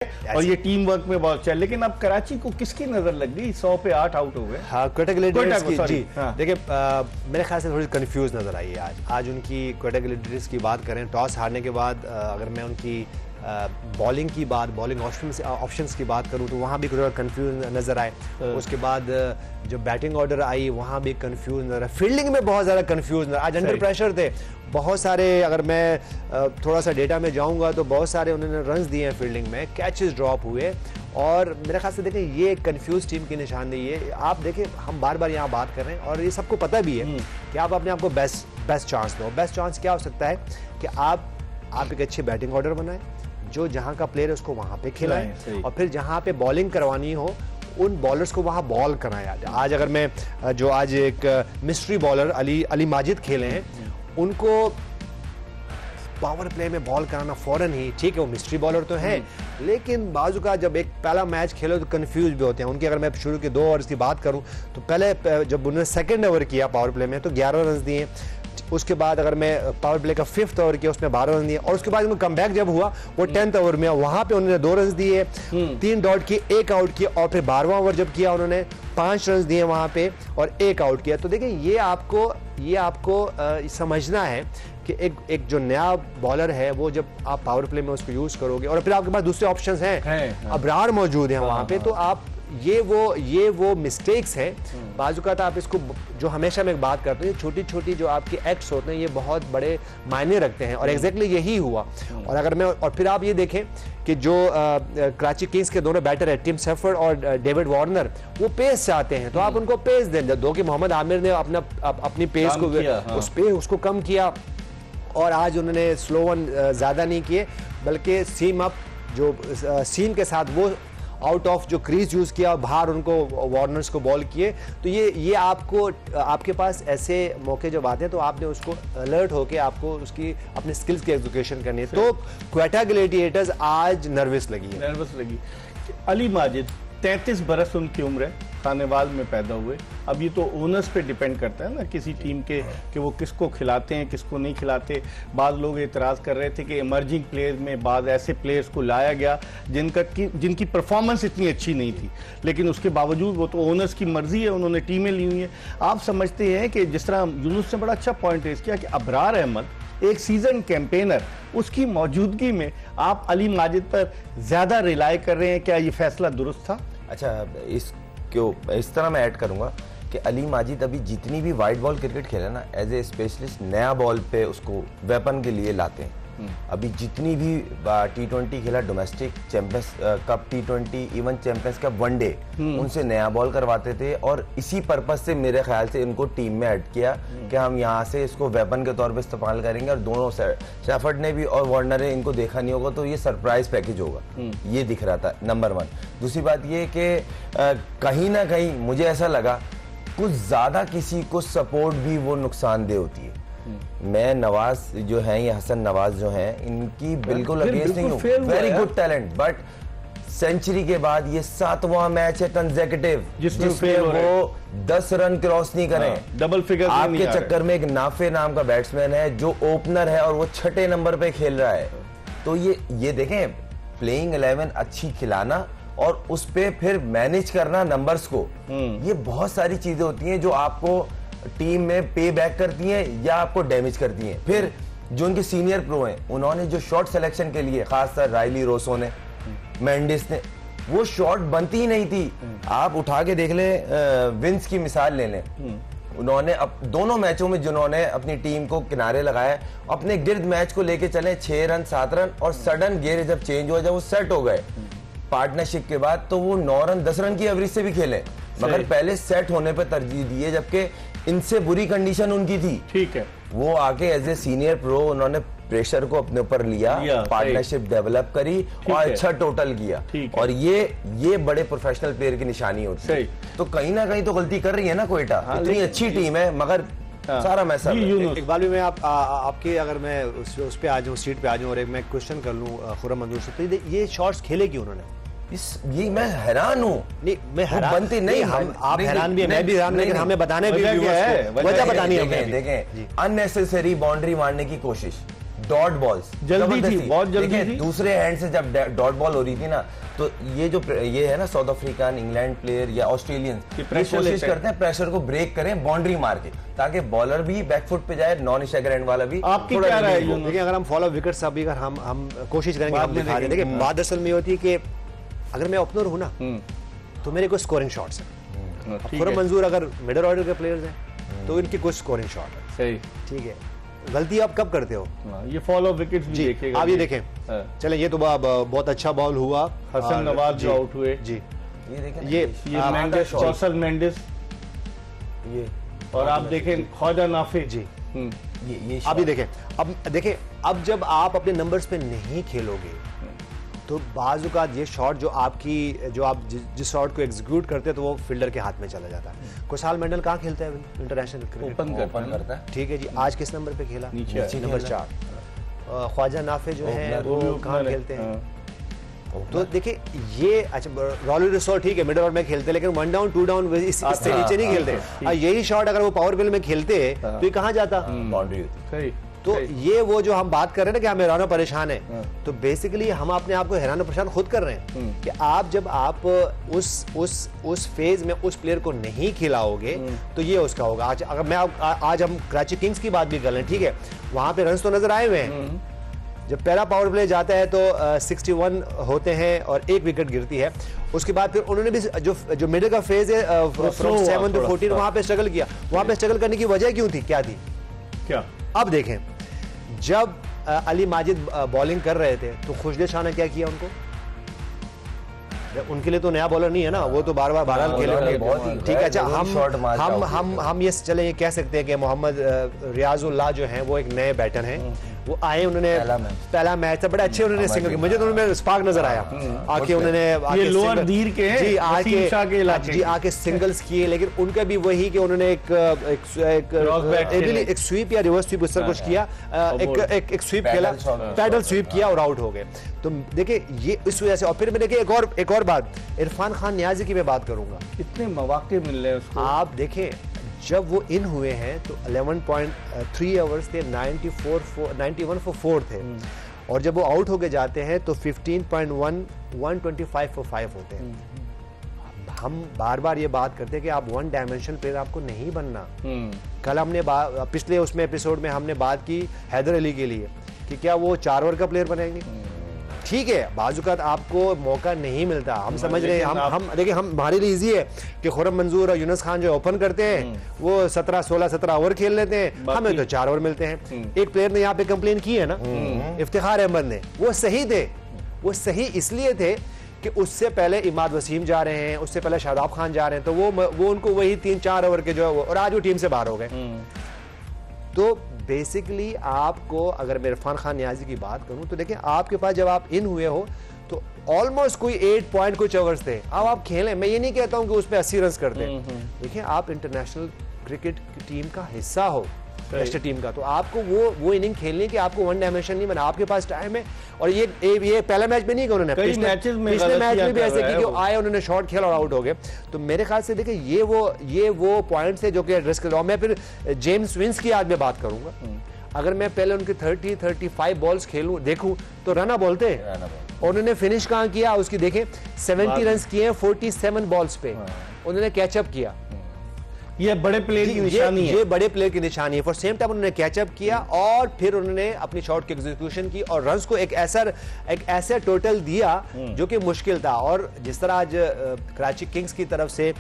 और ये team work में बहुत अच्छा है। लेकिन अब कराची को किसकी नजर लग गई? 100 पे 8 आउट हो गए। हाँ, क्वेटा ग्लैडिएटर्स की जी। हाँ। देखिए मेरे ख्याल से थोड़ी कंफ्यूज नजर आई है आज उनकी क्वेटा ग्लैडिएटर्स की बात करें, टॉस हारने के बाद अगर मैं उनकी बॉलिंग की बात, बॉलिंग ऑप्शंस की बात करूं तो वहाँ भी थोड़ा कंफ्यूज नजर आए। उसके बाद जो बैटिंग ऑर्डर आई वहाँ भी कंफ्यूज नजर आए। फील्डिंग में बहुत ज़्यादा कंफ्यूज नजर, आज अंडर प्रेशर थे बहुत सारे। अगर मैं थोड़ा सा डेटा में जाऊंगा तो बहुत सारे उन्होंने रन्स दिए हैं फील्डिंग में, कैचेस ड्रॉप हुए। और मेरे ख्याल से देखें ये एक कंफ्यूज टीम की निशानदेही है। आप देखें हम बार बार यहाँ बात कर रहे हैं और ये सबको पता भी है कि आप अपने आप को बेस्ट चांस दो। बेस्ट चांस क्या हो सकता है कि आप एक अच्छी बैटिंग ऑर्डर बनाएं, जो जहां का प्लेयर है उसको वहां पे खिलाएं और फिर जहां पे बॉलिंग करवानी हो उन बॉलर्स को वहां बॉल कराएं। आज अगर मैं जो आज एक मिस्ट्री बॉलर अली माजिद खेले हैं, उनको पावर प्ले में बॉल कराना फौरन ही, ठीक है वो मिस्ट्री बॉलर तो है लेकिन बाजू का जब एक पहला मैच खेलो तो कंफ्यूज भी होते हैं उनके। अगर मैं शुरू के 2 ओवर्स की बात करूं तो पहले जब उन्होंने सेकंड ओवर किया पावर प्ले में तो 11 रन दिए। उसके बाद अगर मैं पावर प्ले का 5th ओवर किया उसमें 12 रन दिए और उसके बाद उनका कमबैक जब हुआ वो 10th ओवर में, वहां पे उन्होंने 2 रन दिए, 3 डॉट किए, 1 आउट किया और फिर 12वां ओवर जब किया उन्होंने 5 रन दिए वहां पे और 1 आउट किया। तो देखिए ये आपको समझना है कि एक जो नया बॉलर है वो जब आप पावर प्ले में उसको यूज करोगे और फिर आपके पास दूसरे ऑप्शंस हैं, अबरार मौजूद हैं वहां पे, तो आप ये वो मिस्टेक्स हैं बाजू का। आप इसको जो हमेशा मैं बात करता हूँ, छोटी छोटी जो आपके एक्ट्स होते हैं ये बहुत बड़े मायने रखते हैं और एग्जैक्टली यही हुआ। और फिर आप ये देखें कि जो कराची किंग्स के दोनों बैटर है टिम सेफर्ड और डेविड वार्नर, वो पेस चाहते हैं तो आप उनको पेस दो कि मोहम्मद आमिर ने अपनी पेस को उसको कम किया और आज उन्होंने स्लो वन ज्यादा नहीं किए बल्कि सीम अप जो सीम के साथ वो आउट ऑफ जो क्रीज यूज किया और बाहर उनको वार्नर्स को बॉल किए। तो ये आपके पास ऐसे मौके जब आते हैं तो आपने उसको अलर्ट होके आपको उसकी अपने स्किल्स की एग्जीक्यूशन करनी है। तो क्वेटा ग्लैडिएटर्स आज नर्वस लगी। अली माजिद 33 बरस उनकी उम्र है, खानेवाल में पैदा हुए। अब ये तो ओनर्स पे डिपेंड करता है ना किसी टीम के कि वो किसको खिलाते हैं किसको नहीं खिलाते। बाद लोग एतराज़ कर रहे थे कि इमर्जिंग प्लेयर्स में बाद ऐसे प्लेयर्स को लाया गया जिनकी परफॉर्मेंस इतनी अच्छी नहीं थी, लेकिन उसके बावजूद वो तो ओनर्स की मर्जी है, उन्होंने टीमें ली हुई हैं। आप समझते हैं कि जिस तरह यूनुस ने बड़ा अच्छा पॉइंट रेज किया कि अबरार अहमद एक सीजन कैंपेनर, उसकी मौजूदगी में आप अली माजिद पर ज्यादा रिलाई कर रहे हैं, क्या ये फैसला दुरुस्त था? अच्छा, इस तरह मैं ऐड करूंगा कि अली माजिद अभी जितनी भी वाइड बॉल क्रिकेट खेले ना, एज ए स्पेशलिस्ट नया बॉल पे उसको वेपन के लिए लाते हैं। अभी जितनी भी T20 खेला, domestic champions cup, T20, even champions cup, one day, उनसे नया बॉल करवाते थे और इसी पर्पस से मेरे ख्याल से इनको टीम में ऐड किया कि हम यहाँ से इसको वेपन के तौर पे इस्तेमाल करेंगे। और दोनों शेफर्ड ने भी और वार्नर ने इनको देखा नहीं होगा तो ये सरप्राइज पैकेज होगा, ये दिख रहा था नंबर 1। दूसरी बात ये कि कहीं ना कहीं मुझे ऐसा लगा कुछ ज्यादा किसी को सपोर्ट भी वो नुकसानदेह होती है। मैं नवाज जो है, ये हसन नवाज जो है, इनकी बिल्कुल अगेंस्ट नहीं हूँ, very good talent, but century के बाद ये 7वां मैच है कंसेक्यूटिव जिसमें वो 10 रन क्रॉस नहीं करें। डबल फिगर आपके चक्कर में एक नाफे नाम का बैट्समैन है जो ओपनर है और वो 6ठे नंबर पे खेल रहा है। तो ये देखें, प्लेइंग 11 अच्छी खिलाना और उस पे फिर मैनेज करना नंबर्स को, ये बहुत सारी चीजें होती हैं जो आपको टीम में पे बैक करती हैं या आपको डैमेज करती हैं। फिर जो उनके सीनियर प्रो हैं, उन्होंने जो शॉट सिलेक्शन के लिए, खासकर राइली रोसो ने, मेंडिस ने, वो शॉट बनती ही नहीं थी। आप उठा के देख लें, विंस की मिसाल ले लें, उन्होंने दोनों मैचों में जिन्होंने अपनी टीम को किनारे लगाया, अपने गिर्द मैच को लेके चले 6 रन 7 रन और सडन गेयर जब चेंज हुआ, जब वो सेट हो गए पार्टनरशिप के बाद, तो वो 9 रन 10 रन की एवरेज से भी खेले, मगर पहले सेट होने पे तरजीह दिए, जबकि इनसे बुरी कंडीशन उनकी थी। ठीक है, वो आके एज ए सीनियर प्रो उन्होंने प्रेशर को अपने ऊपर लिया, पार्टनरशिप डेवलप करी और अच्छा टोटल किया। और ये बड़े प्रोफेशनल प्लेयर की निशानी होती है। तो कहीं ना कहीं तो गलती कर रही है ना कोयटा, इतनी अच्छी टीम है मगर सारा मैसा। इकबाल भी मैं आपके अगर मैं उस पे आ जाऊँ, सीट पे आ जाऊँ और एक मैं क्वेश्चन कर लूँ खुर्रम मंजूर से, तो ये शॉट्स खेले क्यों उन्होंने? ये मैं हैरान हूँ। नहीं, मैं हैरान बनती नहीं, आप हैरान भी है, मैं भी हैरान, लेकिन हमें बताने भी वजह बतानी है। देखें, अननेसेसरी बाउंड्री मारने की कोशिश, डॉट बॉल्स जल्दी थी, बहुत जल्दी थी। दूसरे हैंड से जब डॉट बॉल हो रही थी ना, तो ये है ना साउथ अफ्रीकन, इंग्लैंड प्लेयर या ऑस्ट्रेलियन, ये कोशिश करते हैं प्रेशर को ब्रेक करें बाउंड्री मार के, ताकि बॉलर भी बैकफुट पे जाए, नॉन स्टैगर एंड वाला भी। आपकी क्या राय है? देखिए अगर हम फॉलो विकेट्स अभी अगर हम कोशिश करेंगे हम दिखा दें। देखिए बात दरअसल में होती है कि अगर मैं ओपनर हूं ना तो मेरे कुछ स्कोरिंग शॉट्स हैं। खुरम मंजूर अगर मिडिल ऑर्डर के प्लेयर्स हैं तो इनके कुछ स्कोरिंग शॉट है। सही, ठीक है। गलती आप कब करते हो? ये फॉलो विकेट्स भी देखिएगा। आप ये देखें, चले ये तो बहुत अच्छा बॉल हुआ, हसन नवाज जो आउट हुए जी, ये देखें ये मेंडिस, कौशल मेंडिस, ये और आप देखें ख्वाजा नाफी जी, ये आप ये देखें। अब देखें, अब जब आप अपने नंबर्स पे नहीं खेलोगे तो बाज़-औक़ात ये शॉट जो आप जिस शॉट को एग्जीक्यूट करते हैं तो वो फील्डर के हाथ में चला जाता है। कुशाल मेंडल कहाँ खेलता है इंटरनेशनल क्रिकेट? ओपन करता है। ठीक है जी। आज किस नंबर पे खेला? नीचे नंबर 4। ख्वाजा नाफे जो है वो कहाँ खेलते हैं? तो देखिए ये अच्छा, रॉली रिसोर्ट ठीक है मिडिल ऑर्डर में खेलते, लेकिन 1 डाउन 2 डाउन इससे नीचे नहीं खेलते। यही शॉट अगर वो पावर प्ले में खेलते तो ये कहाँ जाता? बाउंड्री। सही। तो ये वो जो हम बात कर रहे हैं ना कि हम हैरान परेशान है, तो बेसिकली हम अपने आप को हैरान परेशान खुद कर रहे हैं कि जब आप उस फेज में उस प्लेयर को नहीं खिलाओगे तो ये उसका होगा। आज अगर मैं आज हम कराची किंग्स की बात भी कर लें, ठीक है, वहां पे रन्स तो नजर आए हुए हैं। जब पहला पावर प्ले जाता है तो 61 होते हैं और 1 विकेट गिरती है। उसके बाद फिर उन्होंने भी जो मिडिल का फेज है फ्रॉम 7 to 14 वहां पे स्ट्रगल किया। वहां पे स्ट्रगल करने की वजह क्यों थी, क्या थी? क्या? अब देखें, जब अली माजिद बॉलिंग कर रहे थे तो खुशदे शाह ने क्या किया उनके लिए तो नया बॉलर नहीं है ना, वो तो बार बार बहरहाल खेलेंगे। ठीक है। अच्छा, हम ये चले ये कह सकते हैं कि मोहम्मद रियाजुल्लाह जो हैं वो एक नए बैटर हैं। वो आए, उन्होंने पहला मैच था, बड़े अच्छे उन्होंने सिंगल किया, मुझे तो उनमें स्पार्क नजर आया। आके उन्होंने लोअर धीर के जी आके सिंगल्स किए, लेकिन उनका भी वही कि उन्होंने एक स्वीप या रिवर्स स्वीप उस तरह कुछ किया, एक स्वीप खेला, पैडल स्वीप किया और आउट हो गए। तो देखिए ये इस वजह से। और फिर मैं देखिए एक और बात, इरफान खान नियाजी की मैं बात करूंगा। इतने मौके मिल रहे हैं उसको। आप देखें जब वो इन हुए हैं तो 11.3 ओवर्स थे, 91 for 4 थे, और जब वो आउट होके जाते हैं तो 15.1 125 for 5 होते हैं। हम बार बार ये बात करते हैं कि आप 1 डायमेंशनल प्लेयर आपको नहीं बनना। कल हमने पिछले उसमें एपिसोड में हमने बात की हैदर अली के लिए कि क्या वो 4 ओवर का प्लेयर बनेंगे। ठीक है, बाजुकात आपको मौका नहीं मिलता, हम समझ रहे हैं। हम देखिए, हमारे लिए इजी है कि खुरम मंजूर और यूनुस खान जो ओपन करते हैं वो 17 ओवर खेल लेते हैं, हमें तो 4 ओवर मिलते हैं। एक प्लेयर ने यहाँ पे कंप्लेन की है ना, इफ्तिखार अहमद ने, वो सही थे। वो सही इसलिए थे कि उससे पहले इमाद वसीम जा रहे हैं, उससे पहले शादाब खान जा रहे हैं, तो वो उनको वही 3-4 ओवर के जो है, और आज वो टीम से बाहर हो गए। तो बेसिकली आपको, अगर मैं इरफान खान नियाजी की बात करूं तो देखिए आपके पास जब आप इन हुए हो तो ऑलमोस्ट कोई 8 पॉइंट कुछ ओवर्स थे। अब आप खेलें, मैं ये नहीं कहता हूं कि उस पर 80 रन कर दें। देखिए आप इंटरनेशनल क्रिकेट टीम का हिस्सा हो, टेस्ट टीम का, तो आपको वो इनिंग खेलनी है कि आपको 1 डायमेंशन नहीं बना, आपके पास टाइम है। और ये पहला मैच में नहीं किया उन्होंने, पिछले मैच में भी ऐसे कि आए, उन्होंने शॉट खेला और आउट हो गए। तो मेरे ख्याल से देखिए ये वो पॉइंट्स है जो कि एड्रेस कर रहा हूं मैं। फिर जेम्स विंस की आज मैं बात करूंगा। अगर मैं पहले उनके 30-35 बॉल्स खेलूं देखूं तो रना बोलते हैं, और उन्होंने फिनिश कहां किया उसकी देखें, 70 रन किए 47 बॉल्स पे, उन्होंने कैचअप किया। ये बड़े प्लेयर की निशानी है, ये बड़े प्लेयर की निशानी है। फॉर सेम टाइम उन्होंने कैचअप किया और फिर उन्होंने अपनी शॉट की एग्जीक्यूशन की और रन्स को एक ऐसा टोटल दिया जो कि मुश्किल था। और जिस तरह आज कराची किंग्स की तरफ से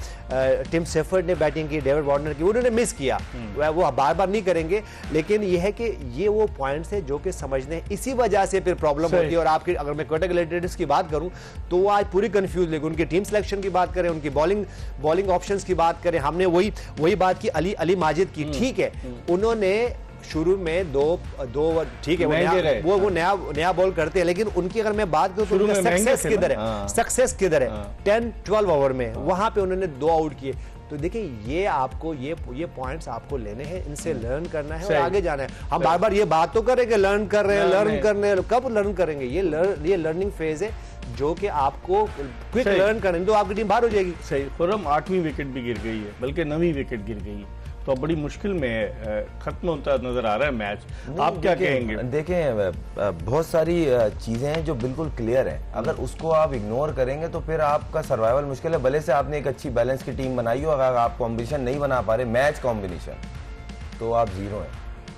टिम सेफर्ड ने बैटिंग की, डेविड वार्नर की, उन्होंने मिस किया, वो बार बार नहीं करेंगे, लेकिन यह है कि ये वो पॉइंट्स है जो कि समझने, इसी वजह से फिर प्रॉब्लम होती है। और आपकी अगर मैं कैटेगरीज की बात करूं तो वो आज पूरी कंफ्यूज, लेकिन उनकी टीम सिलेक्शन की बात करें, उनकी बॉलिंग ऑप्शंस की बात करें, हमने वही बात की अली माजिद की। ठीक है, उन्होंने शुरू में दो ठीक है, वो नया बॉल करते हैं, लेकिन उनकी अगर मैं बात करूं तो सक्सेस किधर है, सक्सेस किधर है? 10-12 ओवर में वहां पे उन्होंने 2 आउट किए। तो देखिए ये आपको ये पॉइंट्स आपको लेने हैं, इनसे लर्न करना है और आगे जाना है। हम बार बार ये बात तो कर रहे हैं कि लर्न कर रहे हैं, कब लर्न करेंगे? ये लर्निंग फेज है जो कि आपको क्विक लर्न करने तो आपकी टीम बाहर हो जाएगी। सही। खुरम 8वीं विकेट भी गिर गई है, बल्कि 9वीं विकेट गिर गई है, तो अब बड़ी मुश्किल में है, खत्म होता नजर आ रहा है मैच। आप क्या कहेंगे? देखें, बहुत सारी चीजें हैं जो बिल्कुल क्लियर हैं, अगर उसको आप इग्नोर करेंगे तो फिर आपका सर्वाइवल मुश्किल है। भले से आपने एक अच्छी बैलेंस की टीम बनाई हो, अगर आप कॉम्बिनेशन नहीं बना पा रहे, मैच कॉम्बिनेशन, तो आप जीरो हैं।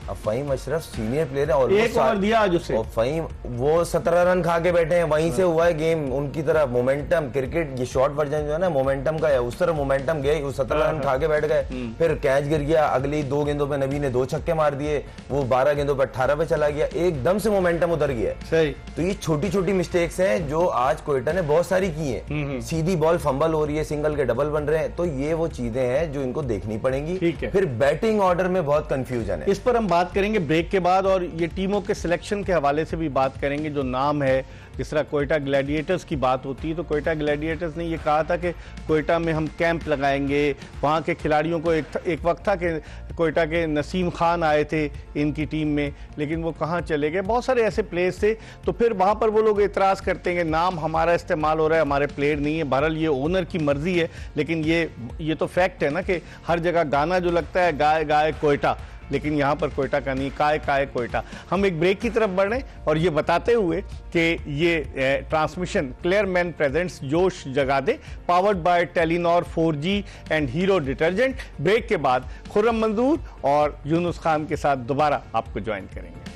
अब फहीम अशरफ सीनियर प्लेयर है और एक ओवर दिया आज उसे, और फहीम वो 17 रन खा के बैठे हैं, वहीं से हुआ है गेम उनकी तरफ। मोमेंटम क्रिकेट ये शॉर्ट वर्जन जो है ना मोमेंटम का है, उस तरह मोमेंटम गया, वो 17 रन खा के बैठ गए, फिर कैच गिर गया, अगली 2 गेंदों पे नबी ने 2 छक्के मार दिए, वो 12 गेंदों पे 18 पे चला गया, एकदम से मोमेंटम उधर गया। सही। तो ये छोटी छोटी मिस्टेक्स हैं जो आज कोयटा ने बहुत सारी की हैं। सीधी बॉल फंबल हो रही है, सिंगल के डबल बन रहे हैं, तो ये वो चीजें हैं जो इनको देखनी पड़ेंगी। ठीक है। फिर बैटिंग ऑर्डर में बहुत कंफ्यूजन है, इस पर हम बात करेंगे ब्रेक के बाद, और ये टीमों के सिलेक्शन के हवाले से भी बात करेंगे। जो नाम है, जिस तरह कोयटा ग्लैडिएटर्स की बात होती है, तो कोयटा ग्लैडिएटर्स ने ये कहा था कि कोयटा में हम कैंप लगाएंगे, वहाँ के खिलाड़ियों को एक वक्त था कि कोयटा के नसीम खान आए थे इनकी टीम में, लेकिन वो कहाँ चले गए। बहुत सारे ऐसे प्लेयर्स थे, तो फिर वहाँ पर वो लोग एतराज़ करते हैं नाम हमारा इस्तेमाल हो रहा है, हमारे प्लेयर नहीं है। बहरहाल ये ओनर की मर्जी है, लेकिन ये तो फैक्ट है ना कि हर जगह गाना जो लगता है गाय गाय कोयटा, लेकिन यहाँ पर कोयटा का नहीं, काय काय कोयटा। हम एक ब्रेक की तरफ बढ़ रहे हैं और ये बताते हुए कि ये transmission क्लियरमैन presents Josh Jaga De, powered by Telenor 4G and hero detergent. Break के बाद खुर्रम मंजूर और यूनुस खान के साथ दोबारा आपको ज्वाइन करेंगे।